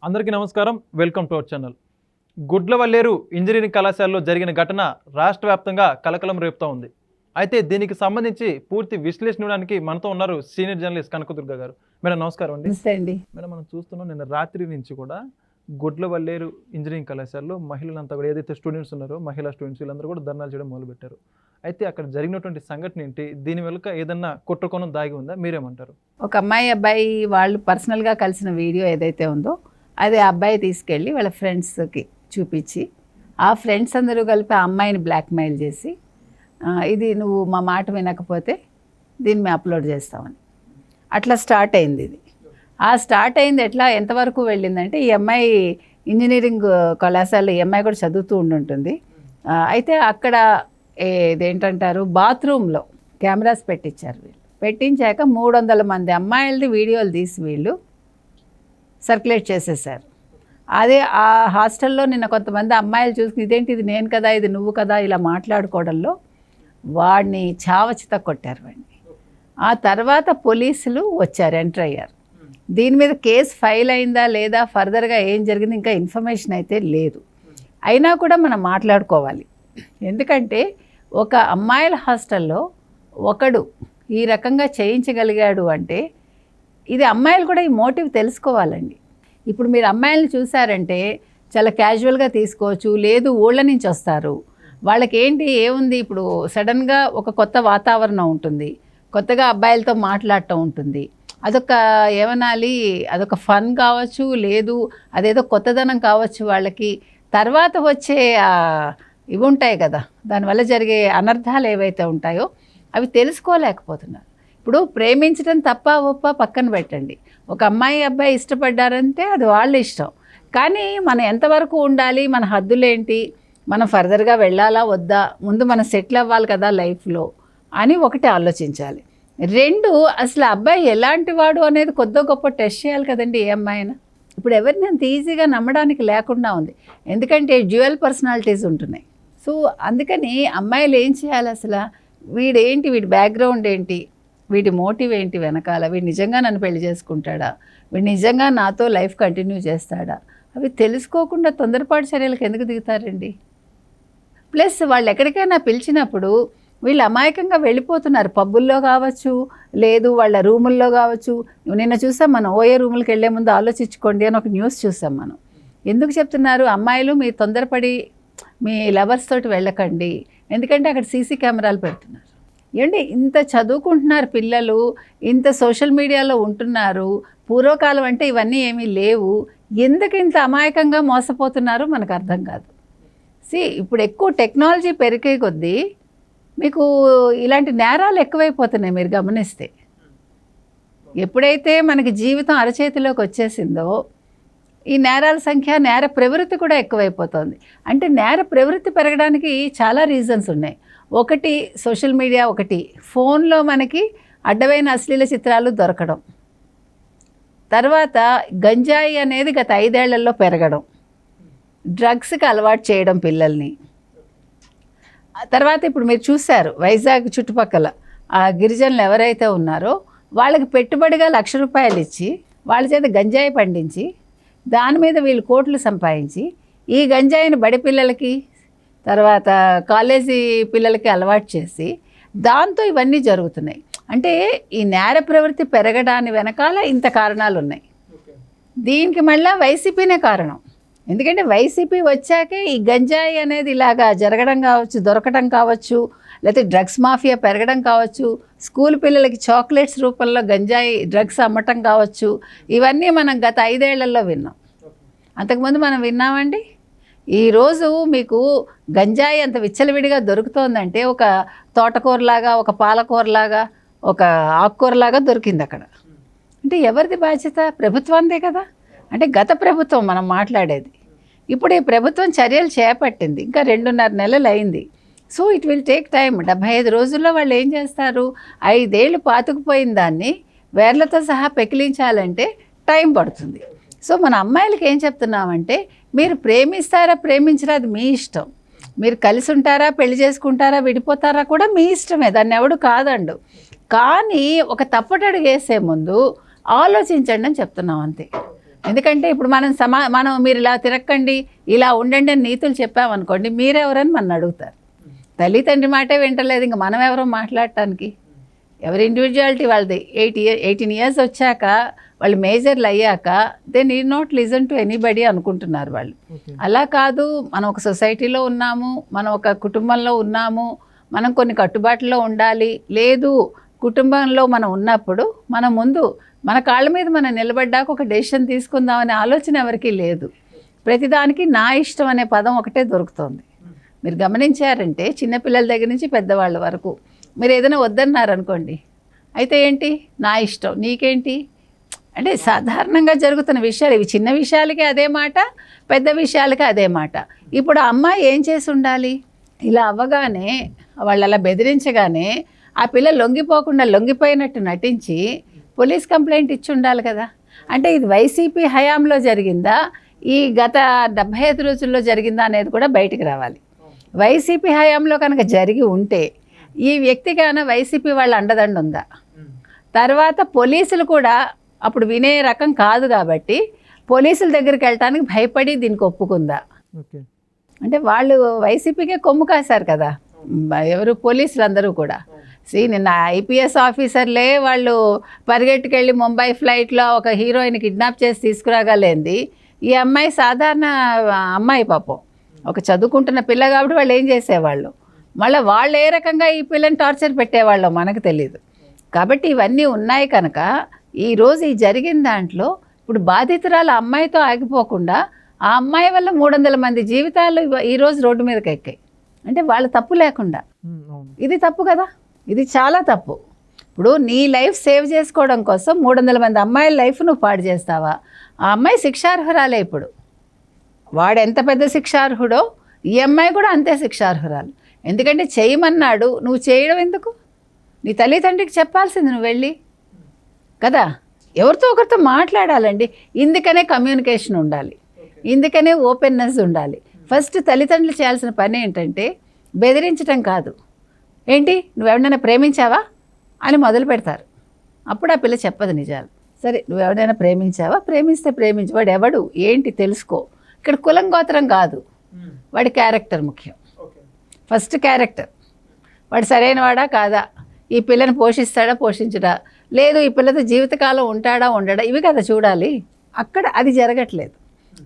అందరికీ నమస్కారం. Welcome to our channel. Gudlavalleru engineering కళాశాలలో జరిగిన ఘటన రాష్ట్ర వ్యాప్తంగా కలకలం రేపుతూ ఉంది. అయితే దీనికి సంబంధించి పూర్తి విశ్లేషణ ఇవ్వడానికి మనతో ఉన్నారు సీనియర్ జర్నలిస్ట్ కనకదుర్గ గారు. మేడం నమస్కారం అండి. మేడం మనం చూస్తున్నాం నిన్న రాత్రి నుంచి కూడా గుడ్లవల్లేరు ఇంజనీరింగ్ కళాశాలలో మహిళలంతా కూడా ఏదైతే స్టూడెంట్స్ ఉన్నారో మహిళా స్టూడెంట్స్ వీళ్ళందరూ కూడా ధర్నాలు చేయడం మొదలుపెట్టారు. అయితే అక్కడ జరిగినటువంటి సంఘటన ఏంటి, దీని వెనుక ఏదన్నా కుట్రకోణం దాగి ఉందా, మీరేమంటారు? ఒక అమ్మాయి అబ్బాయి వాళ్ళు పర్సనల్గా కలిసిన వీడియో ఏదైతే ఉందో అది ఆ అబ్బాయి తీసుకెళ్ళి వాళ్ళ ఫ్రెండ్స్కి చూపించి ఆ ఫ్రెండ్స్ అందరూ కలిపి ఆ అమ్మాయిని బ్లాక్మెయిల్ చేసి ఇది నువ్వు మా మాట వినకపోతే దీన్ని మేము అప్లోడ్ చేస్తామని అట్లా స్టార్ట్ అయింది. ఇది స్టార్ట్ అయింది ఎట్లా ఎంతవరకు వెళ్ళిందంటే ఈ అమ్మాయి ఇంజనీరింగ్ కళాశాలలో ఈ అమ్మాయి కూడా చదువుతూ ఉంటుంది. అయితే అక్కడ ఇదేంటంటారు బాత్రూంలో కెమెరాస్ పెట్టించారు. వీళ్ళు పెట్టించాక 300 మంది అమ్మాయిలది వీడియోలు తీసి వీళ్ళు సర్క్యులేట్ చేసేసారు. అదే ఆ హాస్టల్లో నిన్న కొంతమంది అమ్మాయిలు చూసుకుని ఇదేంటి, ఇది నేను కదా, ఇది నువ్వు కదా, ఇలా మాట్లాడుకోవడంలో వాడిని చావచిత కొట్టారు వాడిని. ఆ తర్వాత పోలీసులు వచ్చారు, ఎంటర్ అయ్యారు. దీని మీద కేసు ఫైల్ అయిందా లేదా, ఫర్దర్గా ఏం జరిగింది ఇంకా ఇన్ఫర్మేషన్ అయితే లేదు. అయినా కూడా మనం మాట్లాడుకోవాలి. ఎందుకంటే ఒక అమ్మాయిల హాస్టల్లో ఒకడు ఈ రకంగా చేయించగలిగాడు అంటే ఇది అమ్మాయిలు కూడా ఈ మోటివ్ తెలుసుకోవాలండి. ఇప్పుడు మీరు అమ్మాయిలను చూసారంటే చాలా క్యాజువల్గా తీసుకోవచ్చు, లేదు ఊళ్ళ నుంచి వస్తారు, వాళ్ళకి ఏంటి ఏముంది, ఇప్పుడు సడన్గా ఒక కొత్త వాతావరణం ఉంటుంది, కొత్తగా అబ్బాయిలతో మాట్లాడటం ఉంటుంది, అదొక ఏమనాలి, అదొక ఫన్ కావచ్చు, లేదు అదేదో కొత్తదనం కావచ్చు వాళ్ళకి. తర్వాత వచ్చే ఇవి ఉంటాయి కదా, దానివల్ల జరిగే అనర్థాలు ఏవైతే ఉంటాయో అవి తెలుసుకోలేకపోతున్నారు. ఇప్పుడు ప్రేమించడం తప్ప ఒప్ప పక్కన పెట్టండి, ఒక అమ్మాయి అబ్బాయి ఇష్టపడ్డారంటే అది వాళ్ళ ఇష్టం. కానీ మనం ఎంతవరకు ఉండాలి, మన హద్దులేంటి, మనం ఫర్దర్గా వెళ్ళాలా వద్దా, ముందు మనం సెటిల్ అవ్వాలి కదా లైఫ్లో అని ఒకటి ఆలోచించాలి. 2 అసలు అబ్బాయి ఎలాంటి వాడు అనేది కొద్ది గొప్ప టెస్ట్ చేయాలి కదండి ఏ అమ్మాయినా. ఇప్పుడు ఎవరిని అంత ఈజీగా నమ్మడానికి లేకుండా ఉంది, ఎందుకంటే డ్యూయల్ పర్సనాలిటీస్ ఉంటున్నాయి. సో అందుకని అమ్మాయిలు ఏం చేయాలి, అసలు వీడేంటి, వీడి బ్యాక్గ్రౌండ్ ఏంటి, వీడి మోటివ్ ఏంటి వెనకాల, వీడు నిజంగా నన్ను పెళ్లి చేసుకుంటాడా, వీడు నిజంగా నాతో లైఫ్ కంటిన్యూ చేస్తాడా, అవి తెలుసుకోకుండా తొందరపాటు చర్యలకు ఎందుకు దిగుతారండి? ప్లస్ వాళ్ళు ఎక్కడికైనా పిలిచినప్పుడు వీళ్ళు అమాయకంగా వెళ్ళిపోతున్నారు, పబ్బుల్లో కావచ్చు, లేదు వాళ్ళ రూముల్లో కావచ్చు. నిన్న చూసాం మనం, ఓఏ రూములకు వెళ్ళే ముందు ఆలోచించుకోండి అని ఒక న్యూస్ చూసాం మనం. ఎందుకు చెప్తున్నారు, అమ్మాయిలు మీరు తొందరపడి మీ లవర్స్ తోటి వెళ్ళకండి, ఎందుకంటే అక్కడ సీసీ కెమెరాలు పెడుతున్నారు. ఏంటి ఇంత చదువుకుంటున్నారు పిల్లలు, ఇంత సోషల్ మీడియాలో ఉంటున్నారు, పూర్వకాలం అంటే ఇవన్నీ ఏమీ లేవు, ఎందుకు ఇంత అమాయకంగా మోసపోతున్నారో మనకు అర్థం కాదు. ఇప్పుడు ఎక్కువ టెక్నాలజీ పెరిగే కొద్దీ మీకు ఇలాంటి నేరాలు ఎక్కువైపోతున్నాయి. మీరు గమనిస్తే ఎప్పుడైతే మనకి జీవితం అరచేతిలోకి వచ్చేసిందో ఈ నేరాల సంఖ్య, నేర ప్రవృత్తి కూడా ఎక్కువైపోతుంది. అంటే నేర ప్రవృత్తి పెరగడానికి చాలా రీజన్స్ ఉన్నాయి. ఒకటి సోషల్ మీడియా, ఒకటి ఫోన్లో మనకి అడ్డమైన అశ్లీల చిత్రాలు దొరకడం, తర్వాత గంజాయి అనేది గత 5 ఏళ్లలో పెరగడం, డ్రగ్స్కి అలవాటు చేయడం పిల్లల్ని. తర్వాత ఇప్పుడు మీరు చూశారు వైజాగ్ చుట్టుపక్కల ఆ గిరిజనులు ఎవరైతే ఉన్నారో వాళ్ళకి పెట్టుబడిగా ₹1,00,000 ఇచ్చి వాళ్ళ చేత గంజాయి పండించి దాని మీద వీళ్ళు కోట్లు సంపాదించి ఈ గంజాయిని బడి పిల్లలకి, తర్వాత కాలేజీ పిల్లలకి అలవాటు చేసి దాంతో ఇవన్నీ జరుగుతున్నాయి. అంటే ఈ నేర ప్రవృత్తి పెరగడాని వెనకాల ఇంత కారణాలు ఉన్నాయి. దీనికి మళ్ళీ వైసీపీనే కారణం. ఎందుకంటే వైసీపీ వచ్చాకే ఈ గంజాయి అనేది ఇలాగా జరగడం కావచ్చు, దొరకడం కావచ్చు, లేకపోతే డ్రగ్స్ మాఫియా పెరగడం కావచ్చు, స్కూల్ పిల్లలకి చాక్లెట్స్ రూపంలో గంజాయి డ్రగ్స్ అమ్మటం కావచ్చు, ఇవన్నీ మనం గత 5 ఏళ్లలో విన్నాం. అంతకుముందు మనం విన్నామండి? ఈరోజు మీకు గంజాయి అంత విచ్చలవిడిగా దొరుకుతోందంటే ఒక తోటకూరలాగా, ఒక పాలకూరలాగా, ఒక ఆకుకూరలాగా దొరికింది అక్కడ. అంటే ఎవరిది బాధ్యత? ప్రభుత్వందే కదా. అంటే గత ప్రభుత్వం మనం మాట్లాడేది. ఇప్పుడు ఈ ప్రభుత్వం చర్యలు చేపట్టింది, ఇంకా 2.5 నెలలు అయింది. So it will take time. 75 రోజుల్లో వాళ్ళు ఏం చేస్తారు? 5 ఏళ్ళు పాతుకుపోయిన దాన్ని వేర్లతో సహా పెకిలించాలంటే టైం పడుతుంది. సో మన అమ్మాయిలకి ఏం చెప్తున్నామంటే, మీరు ప్రేమిస్తారా ప్రేమించరా అది మీ ఇష్టం, మీరు కలిసి ఉంటారా, పెళ్లి చేసుకుంటారా, విడిపోతారా కూడా మీ ఇష్టమే, దాన్ని ఎవడు కాదండు. కానీ ఒక తప్పటడుగు వేసే ముందు ఆలోచించండి అని చెప్తున్నాం అంతే. ఎందుకంటే ఇప్పుడు మనం మీరు ఇలా తిరక్కండి, ఇలా ఉండండి అని నీతులు చెప్పామనుకోండి, మీరెవరని మన అడుగుతారు. తల్లిదండ్రి మాటే వింటలేదు, ఇంక మనం ఎవరో మాట్లాడటానికి. ఎవరి ఇండివిజువాలిటీ వాళ్ళది. 18 years వచ్చాక వాళ్ళు మేజర్లు అయ్యాక they need not listen to anybody అనుకుంటున్నారు వాళ్ళు. అలా కాదు, మనం ఒక సొసైటీలో ఉన్నాము, మనం ఒక కుటుంబంలో ఉన్నాము, మనం కొన్ని కట్టుబాట్లలో ఉండాలి. లేదు, కుటుంబంలో మనం ఉన్నప్పుడు మనం ముందు మన కాళ్ళ మీద మనం నిలబడ్డాక ఒక డెసిషన్ తీసుకుందామనే ఆలోచన ఎవరికీ లేదు. ప్రతిదానికి నా ఇష్టం అనే పదం ఒకటే దొరుకుతుంది. మీరు గమనించారంటే చిన్నపిల్లల దగ్గర నుంచి పెద్దవాళ్ళ వరకు మీరు ఏదైనా వద్దన్నారనుకోండి, అయితే ఏంటి, నా ఇష్టం, నీకేంటి అంటే సాధారణంగా జరుగుతున్న విషయాలు ఇవి. చిన్న విషయాలకి అదే మాట, పెద్ద విషయాలకి అదే మాట. ఇప్పుడు ఆ అమ్మాయి ఏం చేసి ఉండాలి, ఇలా అవ్వగానే వాళ్ళు అలా బెదిరించగానే ఆ పిల్ల లొంగిపోకుండా లొంగిపోయినట్టు నటించి పోలీస్ కంప్లైంట్ ఇచ్చి ఉండాలి కదా. అంటే ఇది వైసీపీ హయాంలో జరిగిందా, ఈ గత 75 రోజుల్లో జరిగిందా అనేది కూడా బయటికి రావాలి. వైసీపీ హయాంలో కనుక జరిగి ఉంటే ఈ వ్యక్తికి ఏమైనా వైసీపీ వాళ్ళ అండదండ ఉందా? తర్వాత పోలీసులు కూడా అప్పుడు వినే రకం కాదు కాబట్టి పోలీసుల దగ్గరికి వెళ్ళటానికి భయపడి దీనికి ఒప్పుకుందా? అంటే వాళ్ళు వైసీపీకే కొమ్ము కాశారు కదా ఎవరు, పోలీసులు అందరూ కూడా. నిన్న IPS ఆఫీసర్లే వాళ్ళు పరిగెట్టుకెళ్ళి ముంబై ఫ్లైట్లో ఒక హీరోయిన్ కిడ్నాప్ చేసి తీసుకురాగలేంది. ఈ అమ్మాయి సాధారణ అమ్మాయి, పాపం ఒక చదువుకుంటున్న పిల్ల కాబట్టి వాళ్ళు ఏం చేసేవాళ్ళు, మళ్ళీ వాళ్ళు ఏ రకంగా ఈ పిల్లని టార్చర్ పెట్టేవాళ్ళో మనకు తెలియదు. కాబట్టి ఇవన్నీ ఉన్నాయి కనుక ఈరోజు ఈ జరిగిన దాంట్లో ఇప్పుడు బాధితురాలు అమ్మాయితో ఆగిపోకుండా ఆ అమ్మాయి వల్ల 300 మంది జీవితాలు ఈరోజు రోడ్డు మీదకి ఎక్కాయి. అంటే వాళ్ళ తప్పు లేకుండా. ఇది తప్పు కదా, ఇది చాలా తప్పు. ఇప్పుడు నీ లైఫ్ సేవ్ చేసుకోవడం కోసం 300 మంది అమ్మాయిల లైఫ్ నువ్వు పాడు చేస్తావా? ఆ అమ్మాయి శిక్షార్హురాలే. ఇప్పుడు వాడు ఎంత పెద్ద శిక్షార్హుడో ఈ అమ్మాయి కూడా అంతే శిక్షార్హురాలు. ఎందుకంటే చేయమన్నాడు, నువ్వు చేయడం ఎందుకు? నీ తల్లిదండ్రికి చెప్పాల్సింది నువ్వు వెళ్ళి కదా. ఎవరితో ఒకరితో మాట్లాడాలండి. ఇందుకనే కమ్యూనికేషన్ ఉండాలి, ఇందుకనే ఓపెన్నెస్ ఉండాలి. ఫస్ట్ తల్లిదండ్రులు చేయాల్సిన పని ఏంటంటే బెదిరించడం కాదు. ఏంటి, నువ్వెవరినైనా ప్రేమించావా అని మొదలు పెడతారు. అప్పుడు ఆ పిల్ల చెప్పదు నిజాలు. సరే, నువ్వెవరైనా ప్రేమించావా, ప్రేమిస్తే ప్రేమించు, వాడు ఎవడు ఏంటి తెలుసుకో. ఇక్కడ కులం గోత్రం కాదు, వాడి క్యారెక్టర్ ముఖ్యం. ఫస్ట్ క్యారెక్టర్, వాడు సరైన వాడా కాదా, ఈ పిల్లని పోషిస్తాడా పోషించడా, లేదు ఈ పిల్లతో జీవితకాలం ఉంటాడా ఉండడా, ఇవి కదా చూడాలి. అక్కడ అది జరగట్లేదు.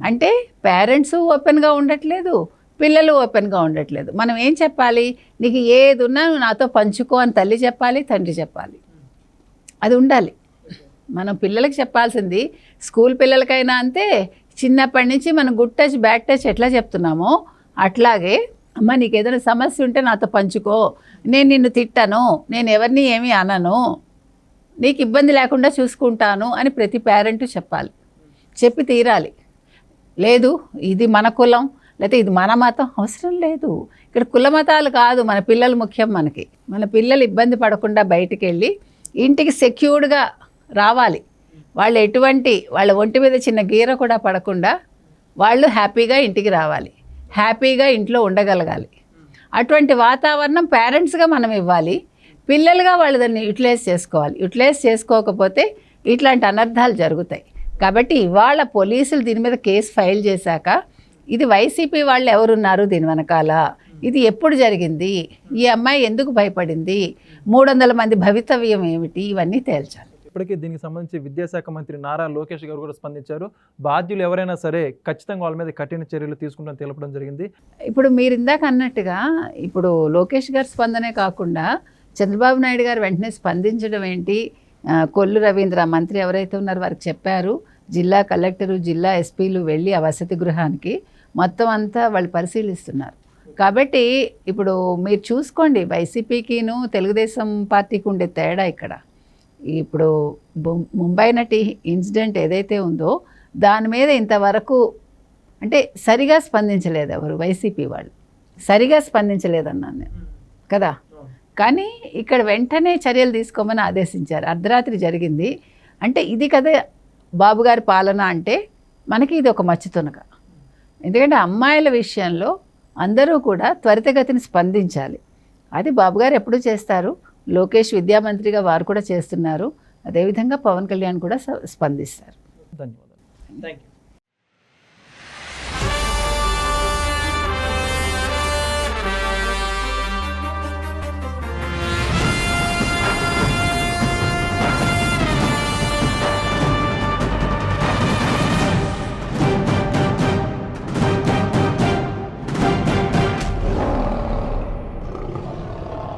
అంటే పేరెంట్స్ ఓపెన్గా ఉండట్లేదు, పిల్లలు ఓపెన్గా ఉండట్లేదు. మనం ఏం చెప్పాలి, నీకు ఏది ఉన్నా నువ్వు నాతో పంచుకో అని తల్లి చెప్పాలి, తండ్రి చెప్పాలి. అది ఉండాలి. మనం పిల్లలకి చెప్పాల్సింది స్కూల్ పిల్లలకైనా అంతే. చిన్నప్పటి నుంచి మనం గుడ్ టచ్ బ్యాడ్ టచ్ ఎట్లా చెప్తున్నామో అట్లాగే, అమ్మ నీకు ఏదైనా సమస్య ఉంటే నాతో పంచుకో, నేను నిన్ను తిట్టను, నేను ఎవరిని ఏమీ అనను, నీకు ఇబ్బంది లేకుండా చూసుకుంటాను అని ప్రతి పేరెంటు చెప్పాలి, చెప్పి తీరాలి. లేదు ఇది మన కులం లేకపోతే ఇది మన మతం, అవసరం లేదు. ఇక్కడ కుల మతాలు కాదు, మన పిల్లలు ముఖ్యం. మనకి మన పిల్లలు ఇబ్బంది పడకుండా బయటికి వెళ్ళి ఇంటికి సెక్యూర్డ్గా రావాలి. వాళ్ళు ఎటువంటి వాళ్ళ ఒంటి మీద చిన్న గీర కూడా పడకుండా వాళ్ళు హ్యాపీగా ఇంటికి రావాలి, హ్యాపీగా ఇంట్లో ఉండగలగాలి. అటువంటి వాతావరణం పేరెంట్స్గా మనం ఇవ్వాలి. పిల్లలుగా వాళ్ళు దాన్ని యూటిలైజ్ చేసుకోవాలి. యూటిలైజ్ చేసుకోకపోతే ఇట్లాంటి అనర్థాలు జరుగుతాయి. కాబట్టి ఇవాళ పోలీసులు దీని మీద కేసు ఫైల్ చేశాక ఇది వైసీపీ వాళ్ళు ఎవరున్నారు దీని వెనకాల, ఇది ఎప్పుడు జరిగింది, ఈ అమ్మాయి ఎందుకు భయపడింది, 300 మంది భవితవ్యం ఏమిటి, ఇవన్నీ తేల్చాలి. ఇప్పటికీ దీనికి సంబంధించి విద్యాశాఖ మంత్రి నారా లోకేష్ గారు కూడా స్పందించారు. బాధ్యులు ఎవరైనా సరే ఖచ్చితంగా వాళ్ళ మీద కఠిన చర్యలు తీసుకుంటామని తెలపడం జరిగింది. ఇప్పుడు మీరు ఇందాక అన్నట్టుగా ఇప్పుడు లోకేష్ గారి స్పందనే కాకుండా చంద్రబాబు నాయుడు గారు వెంటనే స్పందించడం ఏంటి, కొల్లు రవీంద్ర మంత్రి ఎవరైతే ఉన్నారో వారికి చెప్పారు, జిల్లా కలెక్టరు జిల్లా ఎస్పీలు వెళ్ళి ఆ వసతి గృహానికి మొత్తం అంతా వాళ్ళు పరిశీలిస్తున్నారు. కాబట్టి ఇప్పుడు మీరు చూసుకోండి, వైసీపీకిను తెలుగుదేశం పార్టీకి ఉండే తేడా ఇక్కడ. ఇప్పుడు ముంబై నటి ఇన్సిడెంట్ ఏదైతే ఉందో దాని మీద ఇంతవరకు అంటే సరిగా స్పందించలేదు ఎవరు, వైసీపీ వాళ్ళు సరిగా స్పందించలేదన్నాను నేను కదా. కానీ ఇక్కడ వెంటనే చర్యలు తీసుకోమని ఆదేశించారు. అర్ధరాత్రి జరిగింది అంటే ఇది కదా బాబుగారి పాలన అంటే మనకి ఇది ఒక మచ్చుతునక. ఎందుకంటే అమ్మాయిల విషయంలో అందరూ కూడా త్వరితగతిని స్పందించాలి. అది బాబుగారు ఎప్పుడు చేస్తారు, లోకేష్ విద్యామంత్రిగా వారు కూడా చేస్తున్నారు, అదేవిధంగా పవన్ కళ్యాణ్ కూడా స్పందిస్తారు. ధన్యవాదాలు. Thank you